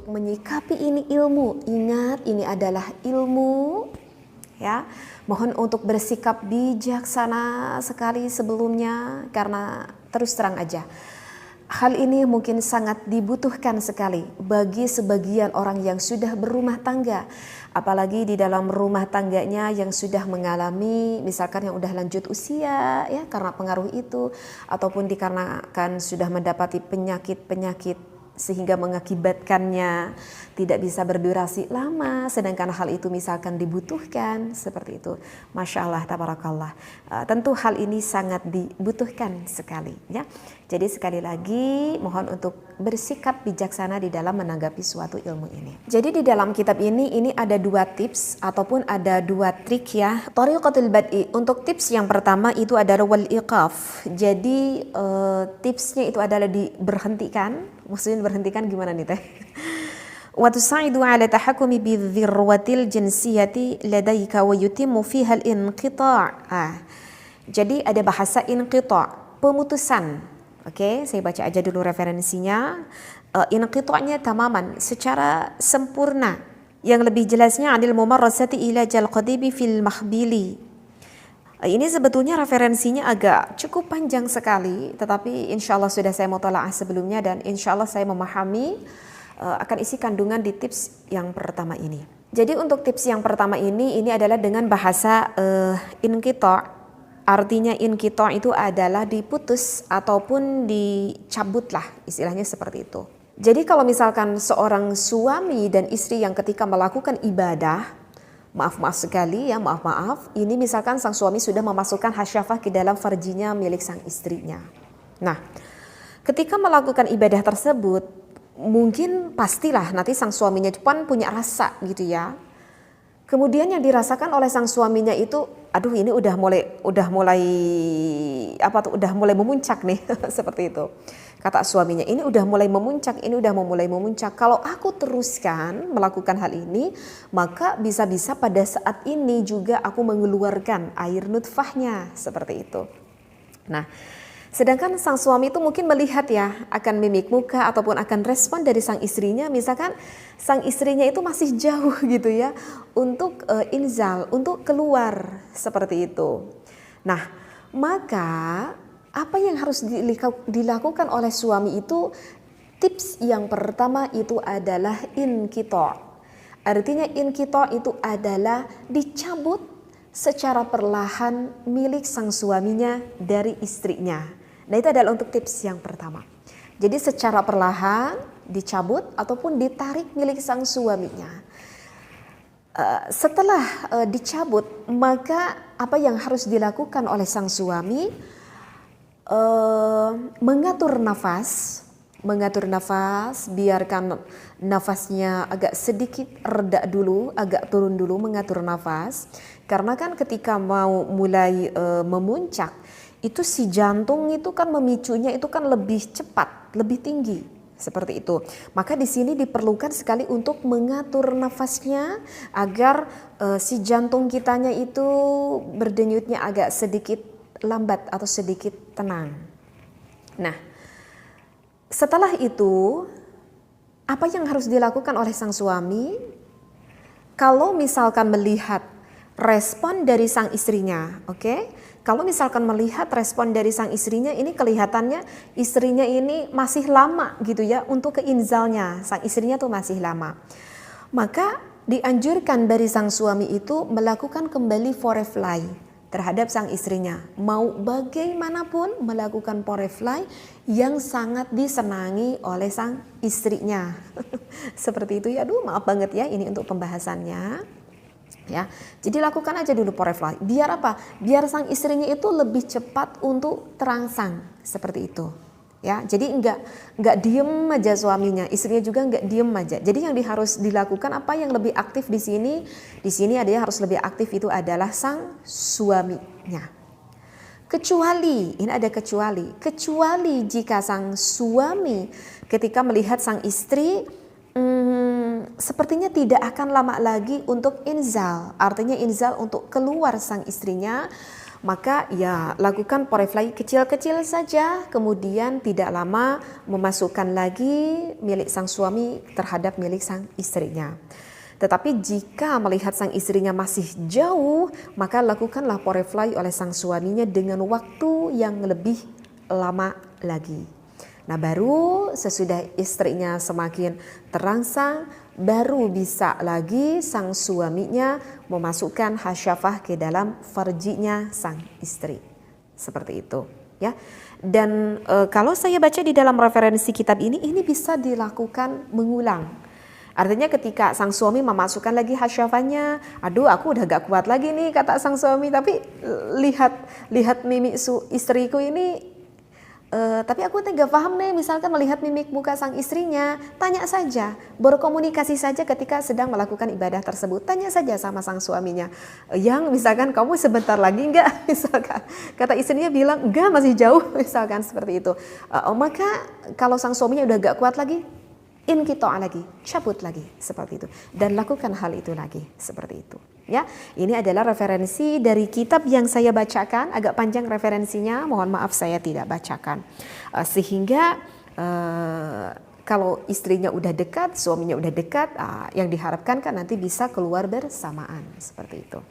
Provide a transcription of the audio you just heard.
untuk menyikapi ini ilmu. Ingat, ini adalah ilmu, ya. Mohon untuk bersikap bijaksana sekali sebelumnya, karena terus terang aja, hal ini mungkin sangat dibutuhkan sekali bagi sebagian orang yang sudah berumah tangga, apalagi di dalam rumah tangganya yang sudah mengalami, misalkan yang udah lanjut usia ya karena pengaruh itu, ataupun dikarenakan sudah mendapati penyakit-penyakit sehingga mengakibatkannya tidak bisa berdurasi lama, sedangkan hal itu misalkan dibutuhkan seperti itu. Masya Allah, tabarakallah. Tentu hal ini sangat dibutuhkan sekali, ya. Jadi sekali lagi mohon untuk bersikap bijaksana di dalam menanggapi suatu ilmu ini. Jadi di dalam kitab ini ada dua tips ataupun ada dua trik, ya. Thariqatul bad'i. Untuk tips yang pertama itu adalah wal iqaf. Jadi tipsnya itu adalah diberhentikan. Maksudnya berhentikan gimana nih teh? Wa tusaidu ala tahakkumi bi dzirwatil jinsiyati ladaika wa yutimmu fiha al-inqita'. Jadi ada bahasa inqita', pemutusan. Oke, saya baca aja dulu referensinya. Inqita'nya tamaman, secara sempurna. Yang lebih jelasnya adil mumarrasati ila jalqadibi fil mahbili. Ini sebetulnya referensinya agak cukup panjang sekali, tetapi insya Allah sudah saya mutalaah sebelumnya dan insya Allah saya memahami akan isi kandungan di tips yang pertama ini. Jadi untuk tips yang pertama ini adalah dengan bahasa inqita'. Artinya inqita' itu adalah diputus ataupun dicabut lah, istilahnya seperti itu. Jadi kalau misalkan seorang suami dan istri yang ketika melakukan ibadah, maaf sekali ya, maaf, ini misalkan sang suami sudah memasukkan hasyafah ke dalam farjinya milik sang istrinya. Nah, ketika melakukan ibadah tersebut, mungkin pastilah nanti sang suaminya depan punya rasa gitu ya. Kemudian yang dirasakan oleh sang suaminya itu, aduh ini udah mulai memuncak nih seperti itu. Kata suaminya, ini udah mulai memuncak. Kalau aku teruskan melakukan hal ini, maka bisa-bisa pada saat ini juga aku mengeluarkan air nutfahnya, seperti itu. Nah, sedangkan sang suami itu mungkin melihat ya akan mimik muka ataupun akan respon dari sang istrinya, misalkan sang istrinya itu masih jauh gitu ya untuk inzal, untuk keluar seperti itu. Nah, maka apa yang harus dilakukan oleh suami itu, tips yang pertama itu adalah inqita'. Artinya inqita' itu adalah dicabut secara perlahan milik sang suaminya dari istrinya. Nah, itu adalah untuk tips yang pertama. Jadi secara perlahan dicabut ataupun ditarik milik sang suaminya. Setelah dicabut, maka apa yang harus dilakukan oleh sang suami? Mengatur nafas, biarkan nafasnya agak sedikit reda dulu, agak turun dulu, mengatur nafas. Karena kan ketika mau mulai memuncak, itu si jantung itu kan memicunya itu kan lebih cepat, lebih tinggi, seperti itu. Maka di sini diperlukan sekali untuk mengatur nafasnya agar si jantung kitanya itu berdenyutnya agak sedikit lambat atau sedikit tenang. Nah, setelah itu apa yang harus dilakukan oleh sang suami? Kalau misalkan melihat respon dari sang istrinya, oke? Kalau misalkan melihat respon dari sang istrinya, ini kelihatannya istrinya ini masih lama gitu ya untuk keinzalnya, sang istrinya tuh masih lama. Maka dianjurkan dari sang suami itu melakukan kembali forefly terhadap sang istrinya. Mau bagaimanapun melakukan forefly yang sangat disenangi oleh sang istrinya. Seperti itu ya, aduh maaf banget ya ini untuk pembahasannya. Ya, jadi lakukan aja dulu forefly. Biar apa? Biar sang istrinya itu lebih cepat untuk terangsang, seperti itu. Ya, jadi enggak diem aja suaminya, istrinya juga enggak diem aja. Jadi yang harus dilakukan apa yang lebih aktif di sini? Di sini ada yang harus lebih aktif itu adalah sang suaminya. Kecuali jika sang suami ketika melihat sang istri sepertinya tidak akan lama lagi untuk inzal. Artinya inzal untuk keluar sang istrinya, Maka ya lakukan porefly kecil-kecil saja, kemudian tidak lama memasukkan lagi milik sang suami terhadap milik sang istrinya. Tetapi jika melihat sang istrinya masih jauh, maka lakukanlah porefly oleh sang suaminya dengan waktu yang lebih lama lagi. Nah, baru sesudah istrinya semakin terangsang, baru bisa lagi sang suaminya memasukkan hasyafah ke dalam farjinya sang istri. Seperti itu, ya. Dan kalau saya baca di dalam referensi kitab ini bisa dilakukan mengulang. Artinya ketika sang suami memasukkan lagi hasyafahnya, aduh aku udah gak kuat lagi nih kata sang suami, tapi lihat mimik istriku ini, tapi aku tidak paham nih, misalkan melihat mimik muka sang istrinya, tanya saja, berkomunikasi saja ketika sedang melakukan ibadah tersebut, tanya saja sama sang suaminya, yang misalkan kamu sebentar lagi enggak, misalkan kata istrinya bilang enggak masih jauh, misalkan seperti itu, maka kalau sang suaminya udah gak kuat lagi, inqita' lagi, cabut lagi, seperti itu, dan lakukan hal itu lagi, seperti itu. Ya, ini adalah referensi dari kitab yang saya bacakan, agak panjang referensinya, mohon maaf saya tidak bacakan. Sehingga kalau istrinya udah dekat, suaminya udah dekat, yang diharapkan kan nanti bisa keluar bersamaan, seperti itu.